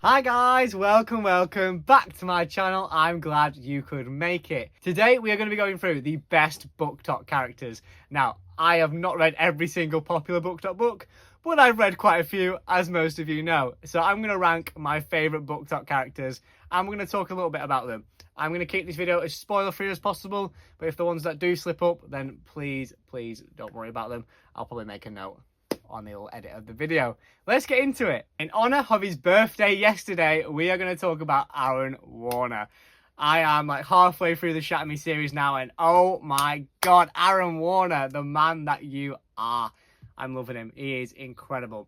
Hi guys, welcome back to my channel. I'm glad you could make it. Today we are going to be going through the best Booktok characters. Now, I have not read every single popular Booktok book, but I've read quite a few, as most of you know. So I'm going to rank my favourite Booktok characters, and we're going to talk a little bit about them. I'm going to keep this video as spoiler-free as possible, but if the ones that do slip up, then please don't worry about them. I'll probably make a note on the little edit of the video. Let's get into it. In honour of his birthday yesterday, we are going to talk about Aaron Warner. I am like halfway through the Shatter Me series now, and oh my god, Aaron Warner, the man that you are. I'm loving him. He is incredible.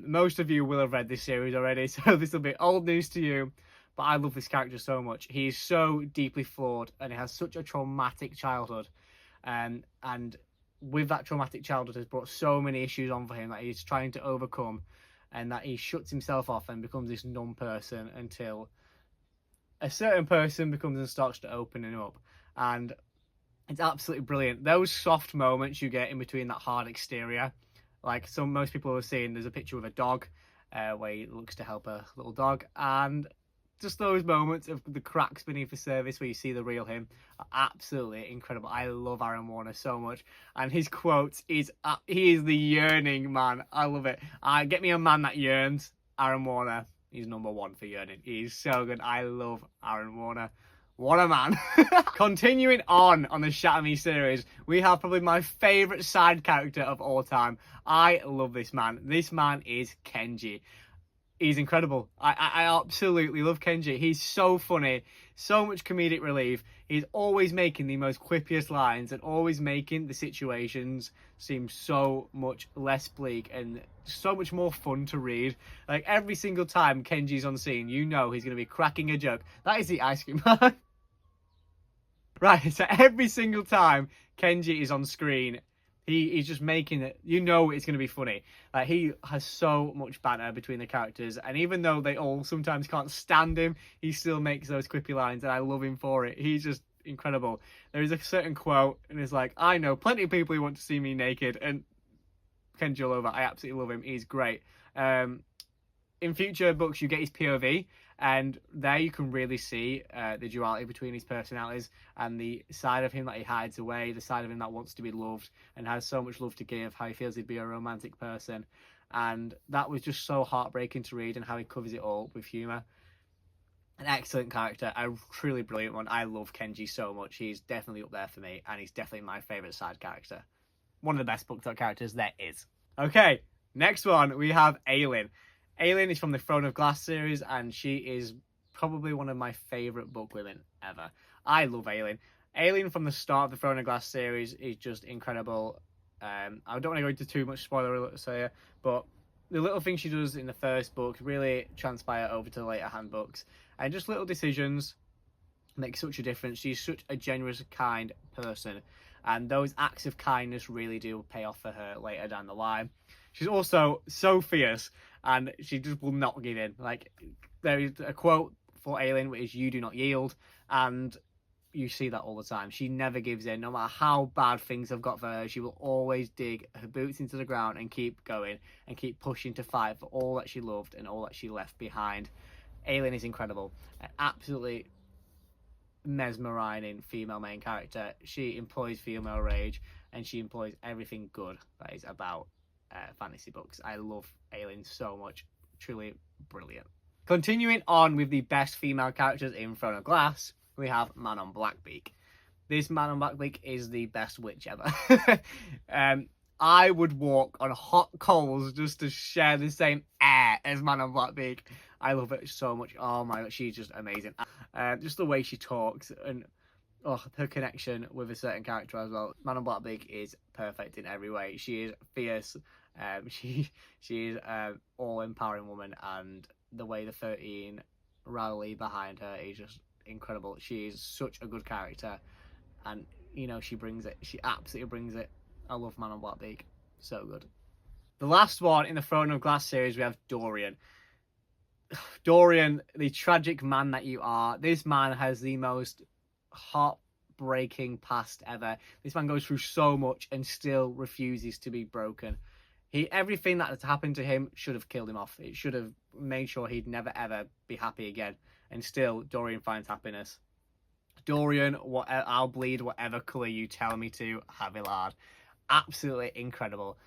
Most of you will have read this series already, so this will be old news to you. But I love this character so much. He is so deeply flawed, and he has such a traumatic childhood. And with that traumatic childhood has brought so many issues on for him that he's trying to overcome, and that he shuts himself off and becomes this numb person until a certain person becomes and starts to open him up. And it's absolutely brilliant. Those soft moments you get in between that hard exterior, like most people have seen, there's a picture with a dog where he looks to help a little dog, and just those moments of the cracks beneath the surface where you see the real him are absolutely incredible. I love Aaron Warner so much, and his quotes he is the yearning man. I love it. Get me a man that yearns. Aaron Warner, he's number one for yearning. He's so good. I love Aaron Warner. What a man. Continuing on the Shatter Me series, we have probably my favourite side character of all time. I love this man. This man is Kenji. He's incredible. I absolutely love Kenji. He's so funny, so much comedic relief. He's always making the most quippiest lines and always making the situations seem so much less bleak and so much more fun to read. Like every single time Kenji's on scene, you know he's going to be cracking a joke. That is the ice cream man. Right, so every single time Kenji is on screen, he's just making it, you know it's going to be funny. Like, he has so much banter between the characters, and even though they all sometimes can't stand him, he still makes those quippy lines, and I love him for it. He's just incredible. There is a certain quote, and it's like, I know plenty of people who want to see me naked, and Kenji all over. I absolutely love him. He's great. In future books, you get his POV, and there you can really see the duality between his personalities, and the side of him that he hides away, the side of him that wants to be loved and has so much love to give, how he feels he'd be a romantic person. And that was just so heartbreaking to read, and how he covers it all with humour. An excellent character, a truly brilliant one. I love Kenji so much. He's definitely up there for me, and he's definitely my favourite side character. One of the best Booktok characters there is. Okay, next one, we have Aileen. Aileen is from the Throne of Glass series, and she is probably one of my favourite book women ever. I love Aileen. Aileen from the start of the Throne of Glass series is just incredible. I don't want to go into too much spoiler alerts here, but the little things she does in the first book really transpire over to the later handbooks, and just little decisions make such a difference. She's such a generous, kind person, and those acts of kindness really do pay off for her later down the line. She's also so fierce, and she just will not give in. Like, there is a quote for Aileen, which is, "You do not yield," and you see that all the time. She never gives in. No matter how bad things have got for her, she will always dig her boots into the ground and keep going and keep pushing to fight for all that she loved and all that she left behind. Aileen is incredible. An absolutely mesmerizing female main character. She employs female rage, and she employs everything good that is about fantasy books. I love Aileen so much. Truly brilliant. Continuing on with the best female characters in Throne of Glass, we have Man on Blackbeak. This Man on Blackbeak is the best witch ever. I would walk on hot coals just to share the same air as Man on Blackbeak. I love it so much. Oh my god, she's just amazing. Just the way she talks, and her connection with a certain character as well. Man on Blackbeak is perfect in every way. She is fierce. She is an all-empowering woman, and the way the 13 rally behind her is just incredible. She is such a good character, and you know, she brings it. She absolutely brings it. I love Man on Blackbeak. So good. The last one in the Throne of Glass series, we have Dorian. Dorian, the tragic man that you are. This man has the most heartbreaking past ever. This man goes through so much and still refuses to be broken. Everything that has happened to him should have killed him off. It should have made sure he'd never ever be happy again. And still, Dorian finds happiness. Dorian, I'll bleed whatever colour you tell me to. Have it hard. Absolutely incredible.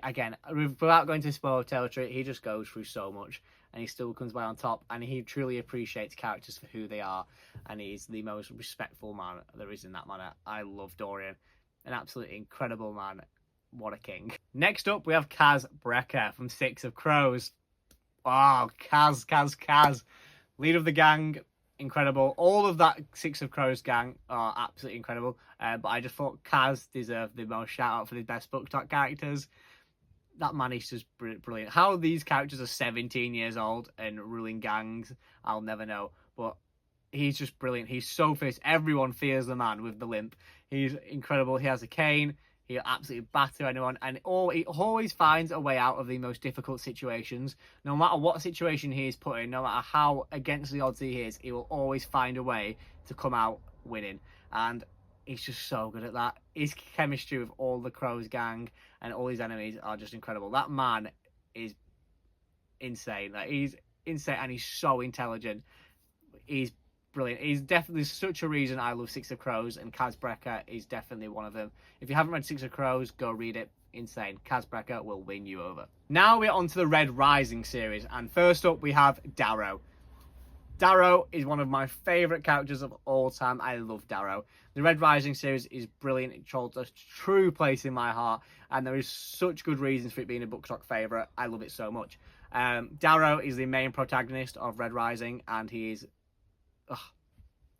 Again, without going to spoiler territory, he just goes through so much, and he still comes by on top, and he truly appreciates characters for who they are, and he's the most respectful man there is in that manner. I love Dorian. An absolutely incredible man. What a king. Next up, we have Kaz Brekker from Six of Crows. Oh, Kaz. Leader of the gang, incredible. All of that Six of Crows gang are absolutely incredible. But I just thought Kaz deserved the most shout out for the best Booktok characters. That man is just brilliant. How these characters are 17 years old and ruling gangs, I'll never know. But he's just brilliant. He's so fierce. Everyone fears the man with the limp. He's incredible. He has a cane. He'll absolutely batter anyone, and he always finds a way out of the most difficult situations. No matter what situation he is put in, no matter how against the odds he is, he will always find a way to come out winning. And he's just so good at that. His chemistry with all the Crows gang and all his enemies are just incredible. That man is insane. Like, he's insane, and he's so intelligent. He's brilliant. He's definitely such a reason I love Six of Crows, and Kaz Brekker is definitely one of them. If you haven't read Six of Crows, go read it. Insane. Kaz Brekker will win you over. Now we're on to the Red Rising series, and first up we have Darrow. Darrow is one of my favourite characters of all time. I love Darrow. The Red Rising series is brilliant. It holds a true place in my heart, and there is such good reasons for it being a Booktok favourite. I love it so much. Darrow is the main protagonist of Red Rising, and he is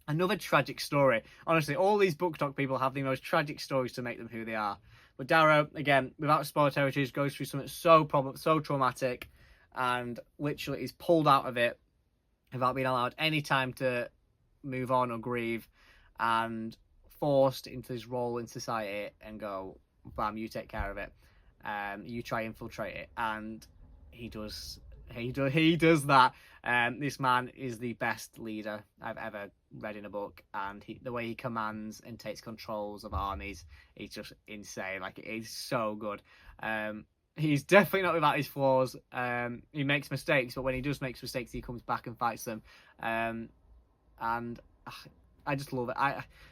another tragic story. Honestly, all these Booktok people have the most tragic stories to make them who they are. But Darrow, again, without spoiler territories, goes through something so traumatic, and literally is pulled out of it without being allowed any time to move on or grieve, and forced into his role in society and go, bam, you take care of it. You try infiltrate it, and he does that. This man is the best leader I've ever read in a book, and the way he commands and takes controls of armies is just insane. Like, it's so good. He's definitely not without his flaws. He makes mistakes, but when he does make mistakes, he comes back and fights them. And I just love it.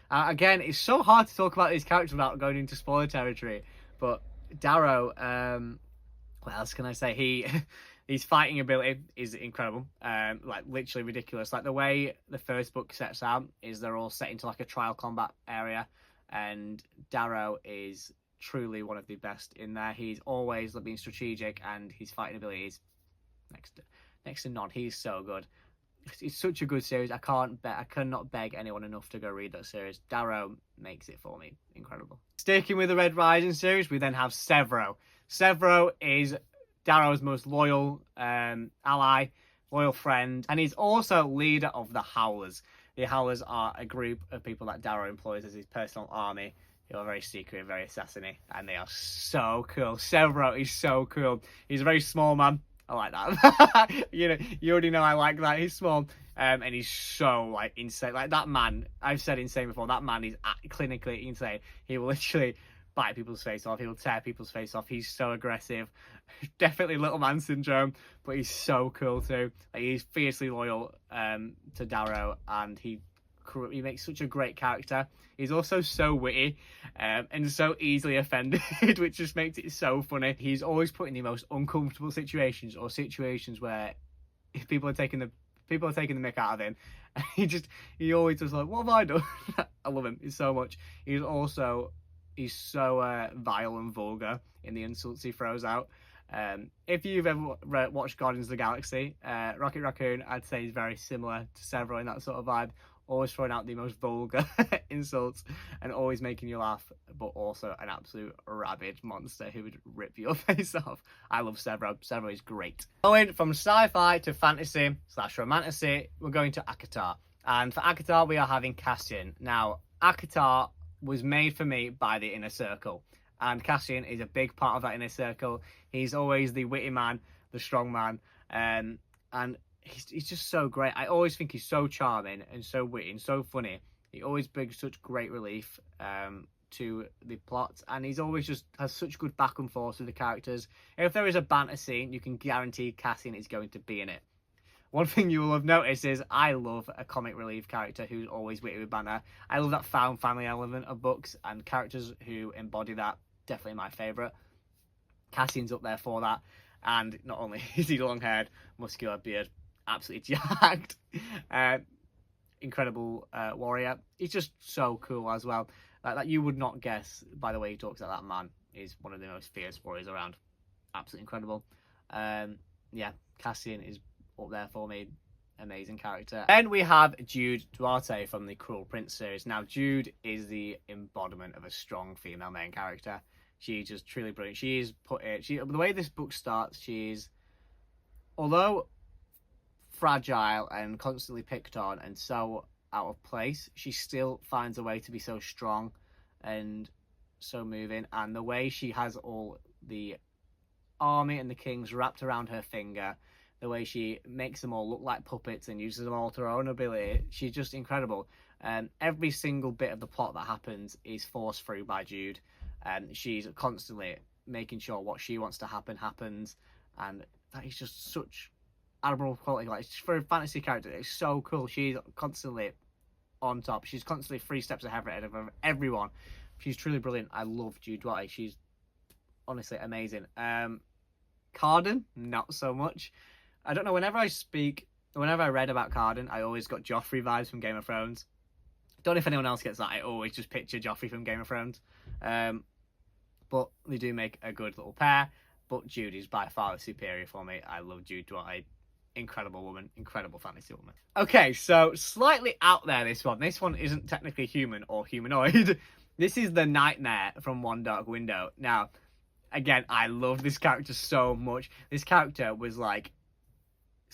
Again, it's so hard to talk about these characters without going into spoiler territory. But Darrow, what else can I say? His fighting ability is incredible, like literally ridiculous. Like, the way the first book sets out is they're all set into like a trial combat area, and Darrow is truly one of the best in there. He's always being strategic, and his fighting ability is next to none. He's so good. It's such a good series. I cannot beg anyone enough to go read that series. Darrow makes it for me. Incredible. Sticking with the Red Rising series, we then have Severo. Severo is Darrow's most loyal ally, loyal friend, and he's also leader of the Howlers. The Howlers are a group of people that Darrow employs as his personal army, who are very secret, very assassiny, and they are so cool. Severo is so cool. He's a very small man. I like that. You already know I like that. He's small, and he's so insane. Like, that man, I've said insane before. That man is clinically insane. He will literally bite people's face off. He will tear people's face off. He's so aggressive. Definitely little man syndrome, but he's so cool too. Like, he's fiercely loyal to Darrow, and he makes such a great character. He's also so witty and so easily offended, which just makes it so funny. He's always put in the most uncomfortable situations, or situations where people are taking the mick out of him. He always does, like, what have I done? I love him. He's so much. He's so vile and vulgar in the insults he throws out. If you've ever watched Guardians of the Galaxy, Rocket Raccoon, I'd say he's very similar to Severo in that sort of vibe. Always throwing out the most vulgar insults and always making you laugh, but also an absolute rabid monster who would rip your face off. I love Severo. Severo is great. Going from sci-fi to fantasy / romantasy, we're going to ACOTAR. And for ACOTAR, we are having Cassian. Now, ACOTAR was made for me by the Inner Circle, and Cassian is a big part of that Inner Circle. He's always the witty man, the strong man, and he's just so great. I always think he's so charming and so witty and so funny. He always brings such great relief to the plot, and he's always just has such good back and forth with the characters. If there is a banter scene, you can guarantee Cassian is going to be in it. One thing you will have noticed is I love a comic relief character who's always witty with banter. I love that found family element of books, and characters who embody that, definitely my favourite. Cassian's up there for that, and not only is he long-haired, muscular beard, absolutely jacked, incredible warrior. He's just so cool as well. Like you would not guess by the way he talks that man is one of the most fierce warriors around. Absolutely incredible. Yeah, Cassian is up there for me. Amazing character. Then we have Jude Duarte from the Cruel Prince series. Now Jude is the embodiment of a strong female main character. She's just truly brilliant. She's put it. The way this book starts, she's, although fragile and constantly picked on and so out of place, she still finds a way to be so strong and so moving. And the way she has all the army and the kings wrapped around her finger, the way she makes them all look like puppets and uses them all to her own ability, she's just incredible. Every single bit of the plot that happens is forced through by Jude. She's constantly making sure what she wants to happen happens, and that is just such admirable quality. Like, for a fantasy character, it's so cool. She's constantly on top. She's constantly 3 steps ahead of everyone. She's truly brilliant. I love Jude Duarte. She's honestly amazing. Carden, not so much. I don't know, whenever I read about Carden, I always got Joffrey vibes from Game of Thrones. Don't know if anyone else gets that. I always just picture Joffrey from Game of Thrones. But they do make a good little pair. But Jude is by far the superior for me. I love Jude Duarte. Incredible woman. Incredible fantasy woman. Okay, so slightly out there, this one. This one isn't technically human or humanoid. This is the Nightmare from One Dark Window. Now, again, I love this character so much. This character was like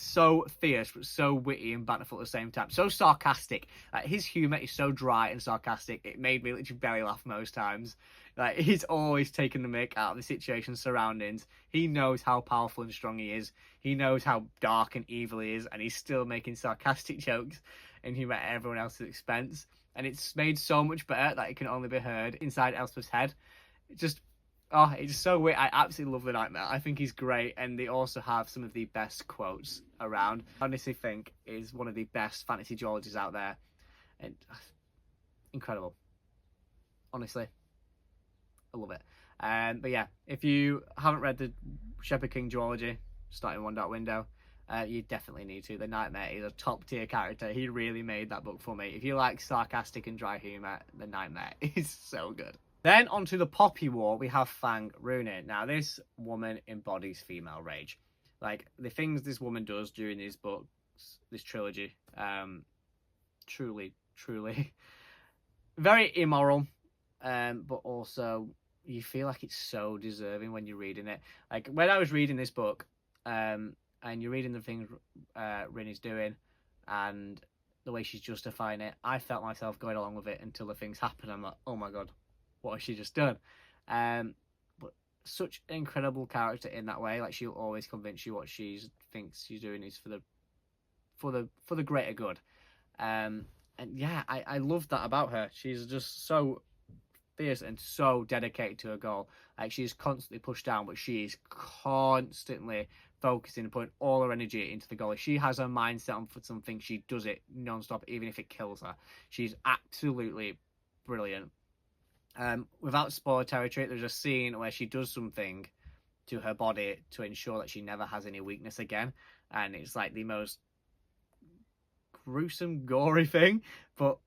so fierce, but so witty and banterful at the same time. So sarcastic. His humour is so dry and sarcastic. It made me literally belly laugh most times. Like, he's always taking the mick out of the situation surroundings. He knows how powerful and strong he is. He knows how dark and evil he is, and he's still making sarcastic jokes and humour at everyone else's expense. And it's made so much better that it can only be heard inside Elspeth's head. It's so weird. I absolutely love the Nightmare. I think he's great, and they also have some of the best quotes around. I honestly think is one of the best fantasy geologists out there, and incredible. Honestly, I love it. But yeah, if you haven't read the Shepherd King duology, starting One Dark Window, you definitely need to. The Nightmare is a top tier character. He really made that book for me. If you like sarcastic and dry humour, the Nightmare is so good. Then onto the Poppy War, we have Fang Runin. Now, this woman embodies female rage. Like, the things this woman does during these books, this trilogy, truly very immoral, but also you feel like it's so deserving when you're reading it. Like, when I was reading this book, and you're reading the things Rin is doing, and the way she's justifying it, I felt myself going along with it until the things happen. I'm like, oh my god, what has she just done? But such an incredible character in that way. Like, she'll always convince you what she thinks she's doing is for the greater good. And yeah, I love that about her. She's just so fierce and so dedicated to her goal. Like, she's constantly pushed down, but she's constantly focusing and putting all her energy into the goal. If she has her mindset on for something, she does it non-stop, even if it kills her. She's absolutely brilliant. Without spoiler territory, there's a scene where she does something to her body to ensure that she never has any weakness again, and it's like the most gruesome, gory thing. But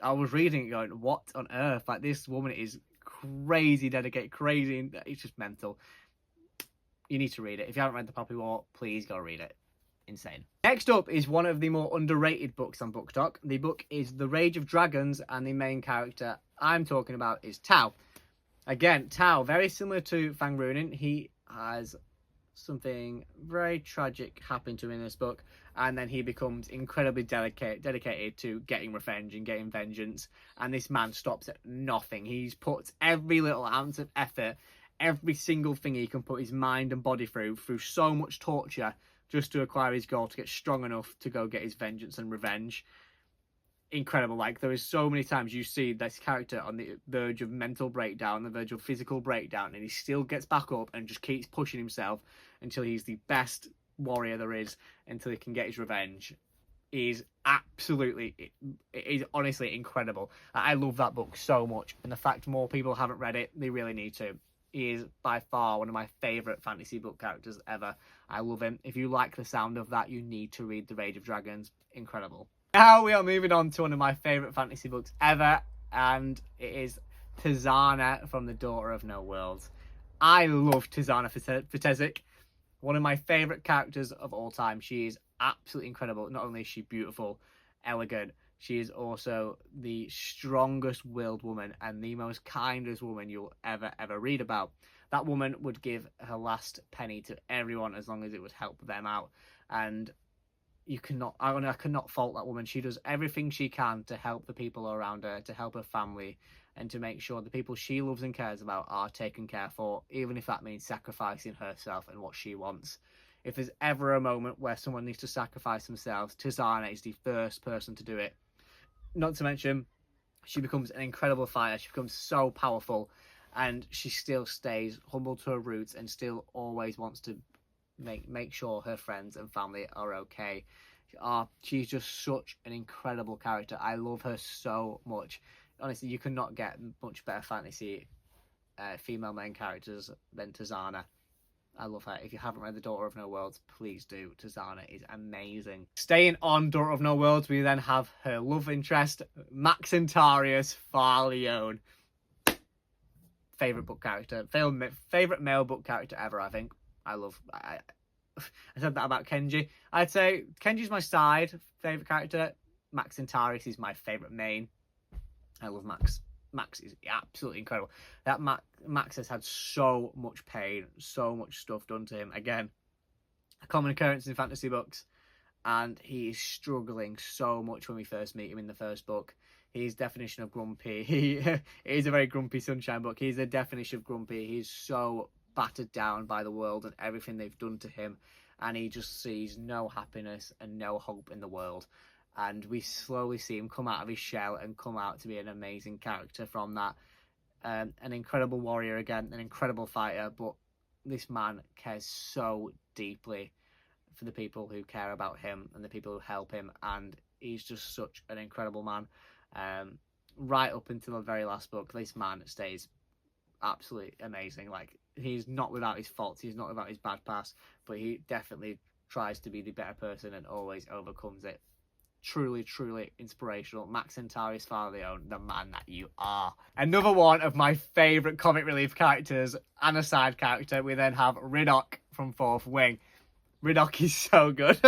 I was reading it going, what on earth? Like, this woman is crazy dedicated, crazy. It's just mental. You need to read it. If you haven't read The Poppy War, please go read it. Insane. Next up is one of the more underrated books on Booktok. The book is The Rage of Dragons, and the main character I'm talking about is Tao. Again, Tao, very similar to Fang Runin. He has something very tragic happen to him in this book, and then he becomes incredibly dedicated to getting revenge and getting vengeance, and this man stops at nothing. He's put every little ounce of effort, every single thing he can put his mind and body through so much torture just to acquire his goal, to get strong enough to go get his vengeance and revenge. incredible. Like, there is so many times you see this character on the verge of mental breakdown, the verge of physical breakdown, and he still gets back up and just keeps pushing himself until he's the best warrior there is, until he can get his revenge. Is absolutely, it is honestly incredible. I love that book so much, and the fact more people haven't read it, they really need to. He is by far one of my favourite fantasy book characters ever. I love him. If you like the sound of that, you need to read The Rage of Dragons. Incredible. Now we are moving on to one of my favourite fantasy books ever, and it is Tizana from The Daughter of No Worlds. I love Tizana Fetesic, one of my favourite characters of all time. She is absolutely incredible. Not only is she beautiful, elegant, she is also the strongest willed woman and the most kindest woman you'll ever read about. That woman would give her last penny to everyone as long as it would help them out. And I cannot fault that woman. She does everything she can to help the people around her, to help her family, and to make sure the people she loves and cares about are taken care for, even if that means sacrificing herself and what she wants. If there's ever a moment where someone needs to sacrifice themselves, Tizana is the first person to do it. Not to mention, she becomes an incredible fighter. She becomes so powerful, and she still stays humble to her roots and still always wants to make sure her friends and family are okay. She's just such an incredible character. I love her so much. Honestly, you could not get much better fantasy female main characters than Tizana. I love her. If you haven't read The Daughter of No Worlds, please do. Tizana is amazing. Staying on Daughter of No Worlds, we then have her love interest, Maxentarius Farleone. Favourite book character. Favourite male book character ever, I think. I said that about Kenji. I'd say Kenji's my side favourite character. Maxentarius is my favourite main. I love Max. Max is absolutely incredible. That Max has had so much pain, so much stuff done to him. Again, a common occurrence in fantasy books, and he is struggling so much when we first meet him in the first book. His definition of grumpy. He is a very grumpy sunshine book. He's the definition of grumpy. He's so battered down by the world and everything they've done to him, and he just sees no happiness and no hope in the world. And we slowly see him come out of his shell and come out to be an amazing character from that. An incredible warrior again, an incredible fighter, but this man cares so deeply for the people who care about him and the people who help him, and he's just such an incredible man. Right up until the very last book, this man stays absolutely amazing. Like, he's not without his faults, he's not without his bad past, but he definitely tries to be the better person and always overcomes it. Truly inspirational. Maxentarius Farleone, the man that you are. Another one of my favourite comic relief characters and a side character, we then have Riddok from Fourth Wing. Riddok is so good.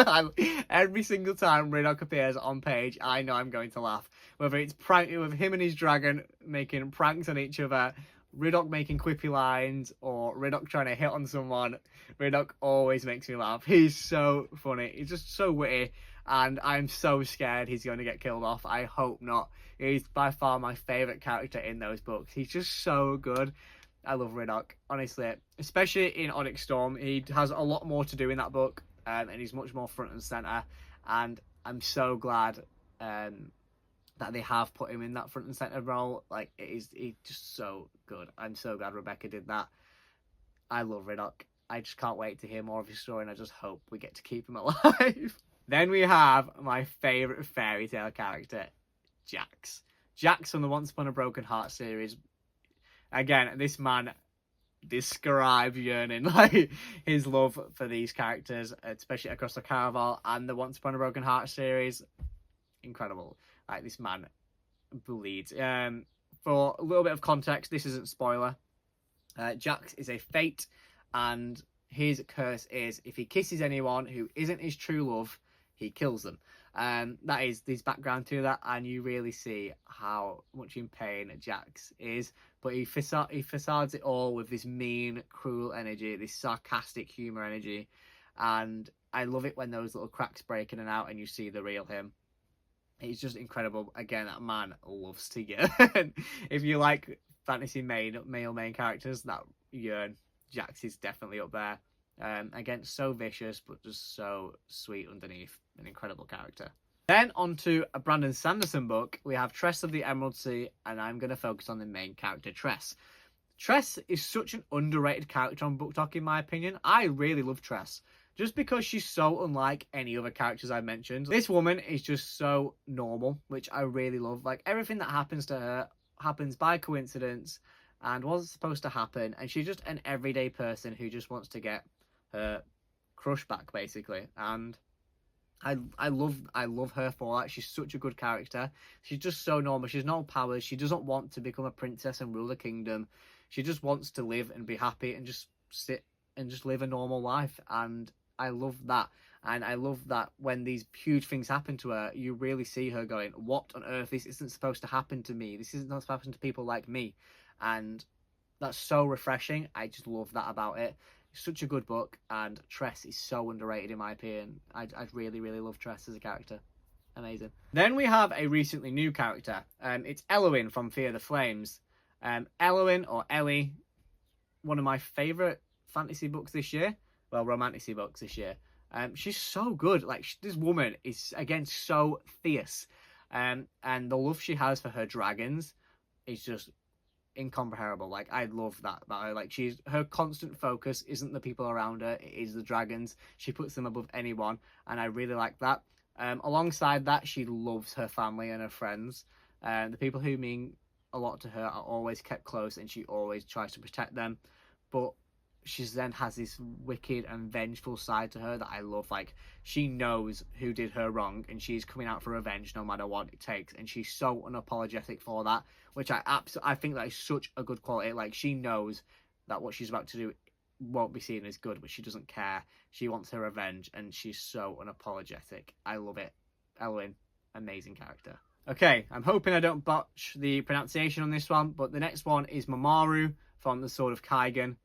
Every single time Riddok appears on page, I know I'm going to laugh. Whether it's with him and his dragon making pranks on each other, Riddok making quippy lines, or Riddok trying to hit on someone, Riddok always makes me laugh. He's so funny. He's just so witty. And I'm so scared he's going to get killed off. I hope not. He's by far my favourite character in those books. He's just so good. I love Riddok, honestly. Especially in Onyx Storm. He has a lot more to do in that book. And he's much more front and centre. And I'm so glad that they have put him in that front and centre role. Like, he's just so good. I'm so glad Rebecca did that. I love Riddok. I just can't wait to hear more of his story. And I just hope we get to keep him alive. Then we have my favourite fairy tale character, Jax. Jax from the Once Upon a Broken Heart series. Again, this man describes yearning, like, his love for these characters, especially across the Caraval and the Once Upon a Broken Heart series. Incredible. Like, this man bleeds. For a little bit of context, this isn't spoiler. Jax is a fate, and his curse is if he kisses anyone who isn't his true love, he kills them. That is this background to that, and you really see how much in pain Jax is. But he facades it all with this mean, cruel energy, this sarcastic humour energy. And I love it when those little cracks break in and out and you see the real him. He's just incredible. Again, that man loves to yearn. If you like fantasy male main characters that yearn, Jax is definitely up there. Again, so vicious, but just so sweet underneath. An incredible character. Then on to a Brandon Sanderson book, we have Tress of the Emerald Sea, and I'm going to focus on the main character, Tress. Tress is such an underrated character on Booktok, in my opinion. I really love Tress, just because she's so unlike any other characters I mentioned. This woman is just so normal, which I really love. Like, everything that happens to her happens by coincidence and wasn't supposed to happen, and she's just an everyday person who just wants to get her crush back, basically. And I love her for that. She's such a good character. She's just so normal. She's no powers. She doesn't want to become a princess and rule the kingdom. She just wants to live and be happy and just sit and just live a normal life. And I love that. And I love that when these huge things happen to her, you really see her going, what on earth? This isn't supposed to happen to me. This isn't supposed to happen to people like me. And that's so refreshing. I just love that about it. It's such a good book, and Tress is so underrated in my opinion. I really, really love Tress as a character. Amazing. Then we have a recently new character. It's Ellie from Fear the Flames. Ellie, or Ellie, one of my favourite fantasy books this year. Well, romantasy books this year. She's so good. Like, this woman is, again, so fierce. And the love she has for her dragons is just incomparable. Like, I love that about her. Like, her constant focus isn't the people around her, it is the dragons. She puts them above anyone, and I really like that. Alongside that, she loves her family and her friends. The people who mean a lot to her are always kept close, and she always tries to protect them. But she then has this wicked and vengeful side to her that I love. Like, she knows who did her wrong, and she's coming out for revenge no matter what it takes, and she's so unapologetic for that, which I think that is such a good quality. Like, she knows that what she's about to do won't be seen as good, but she doesn't care. She wants her revenge, and she's so unapologetic. I love it. Ellie, amazing character. Okay, I'm hoping I don't botch the pronunciation on this one, but the next one is Mamaru from The Sword of Kaigen.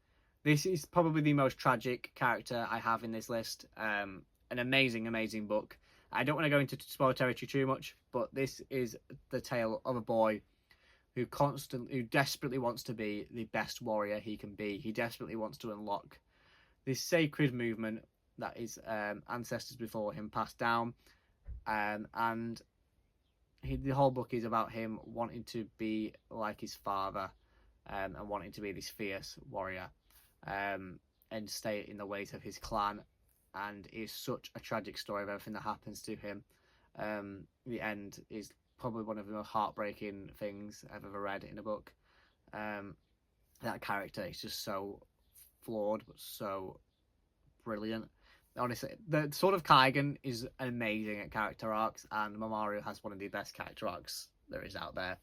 This is probably the most tragic character I have in this list. An amazing, amazing book. I don't want to go into spoiler territory too much, but this is the tale of a boy who desperately wants to be the best warrior he can be. He desperately wants to unlock this sacred movement that his ancestors before him passed down. And the whole book is about him wanting to be like his father, and wanting to be this fierce warrior. And stay in the ways of his clan, and it's such a tragic story of everything that happens to him. The end is probably one of the most heartbreaking things I've ever read in a book. That character is just so flawed but so brilliant. Honestly, the Sword of Kaigen is amazing at character arcs, and Mamaru has one of the best character arcs there is out there.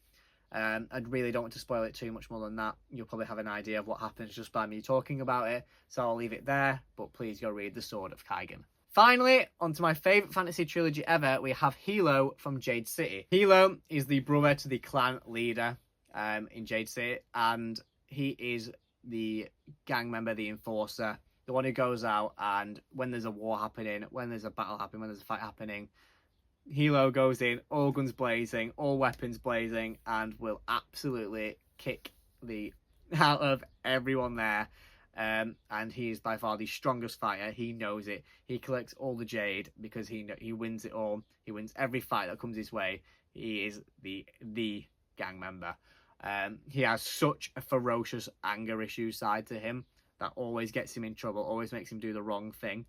I really don't want to spoil it too much more than that. You'll probably have an idea of what happens just by me talking about it, so I'll leave it there, but please go read The Sword of Kaigen. Finally, onto my favourite fantasy trilogy ever, we have Hilo from Jade City. Hilo is the brother to the clan leader in Jade City, and he is the gang member, the enforcer, the one who goes out, and when there's a war happening, when there's a battle happening, when there's a fight happening, Hilo goes in, all guns blazing, all weapons blazing, and will absolutely kick the out of everyone there. And he is by far the strongest fighter. He knows it. He collects all the jade because he wins it all. He wins every fight that comes his way. He is the gang member. He has such a ferocious anger issue side to him that always gets him in trouble, always makes him do the wrong thing.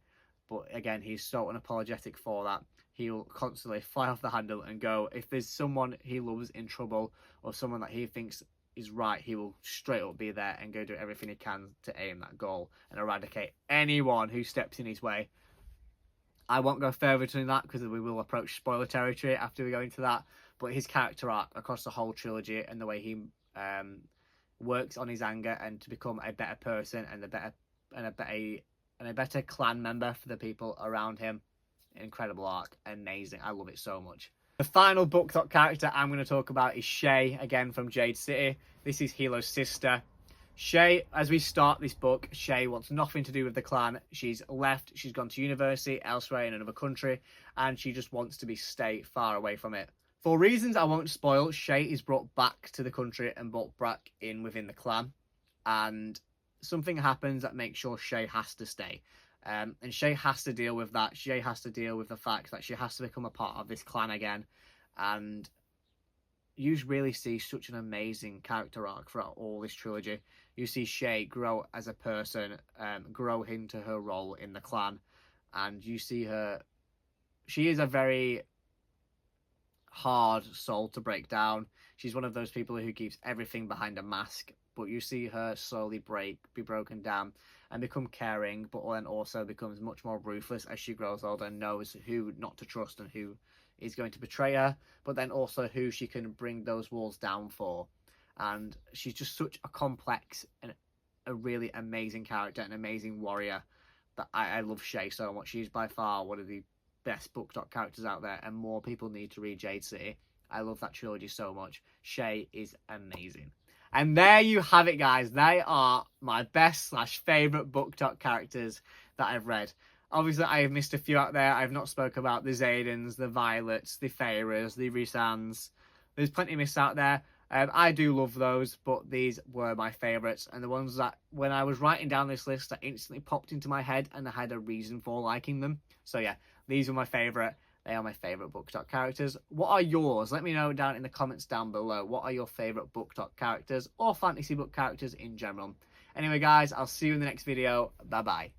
But again, he's so unapologetic for that. He'll constantly fly off the handle and go, if there's someone he loves in trouble or someone that he thinks is right, he will straight up be there and go do everything he can to aim that goal and eradicate anyone who steps in his way. I won't go further to that because we will approach spoiler territory after we go into that. But his character arc across the whole trilogy and the way he works on his anger and to become a better person and a better clan member for the people around him. Incredible arc, amazing. I love it so much. The final Booktok character I'm going to talk about is Sheay, again from Jade City. This is Hilo's sister. Sheay, as we start this book, Sheay wants nothing to do with the clan. She's left, she's gone to university elsewhere in another country, and she just wants to stay far away from it. For reasons I won't spoil, Sheay is brought back to the country and brought back in within the clan, and something happens that makes sure Sheay has to stay. And Sheay has to deal with that. Sheay has to deal with the fact that she has to become a part of this clan again. And you really see such an amazing character arc throughout all this trilogy. You see Sheay grow as a person, grow into her role in the clan. And you see her... She is a very hard soul to break down. She's one of those people who keeps everything behind a mask. But you see her slowly be broken down and become caring, but then also becomes much more ruthless as she grows older and knows who not to trust and who is going to betray her, but then also who she can bring those walls down for. And she's just such a complex and a really amazing character, an amazing warrior, that I love Sheay so much. She's by far one of the best Booktok characters out there, and more people need to read Jade City. I love that trilogy so much. Sheay is amazing. And there you have it, guys. They are my best / favourite Booktok characters that I've read. Obviously, I have missed a few out there. I've not spoke about the Xaidens, the Violets, the Feyres, the Rhysans. There's plenty missed out there. I do love those, but these were my favourites. And the ones that, when I was writing down this list, that instantly popped into my head and I had a reason for liking them. So yeah, these were my favourite. They are my favourite Booktok characters. What are yours? Let me know down in the comments down below. What are your favourite Booktok characters or fantasy book characters in general? Anyway, guys, I'll see you in the next video. Bye-bye.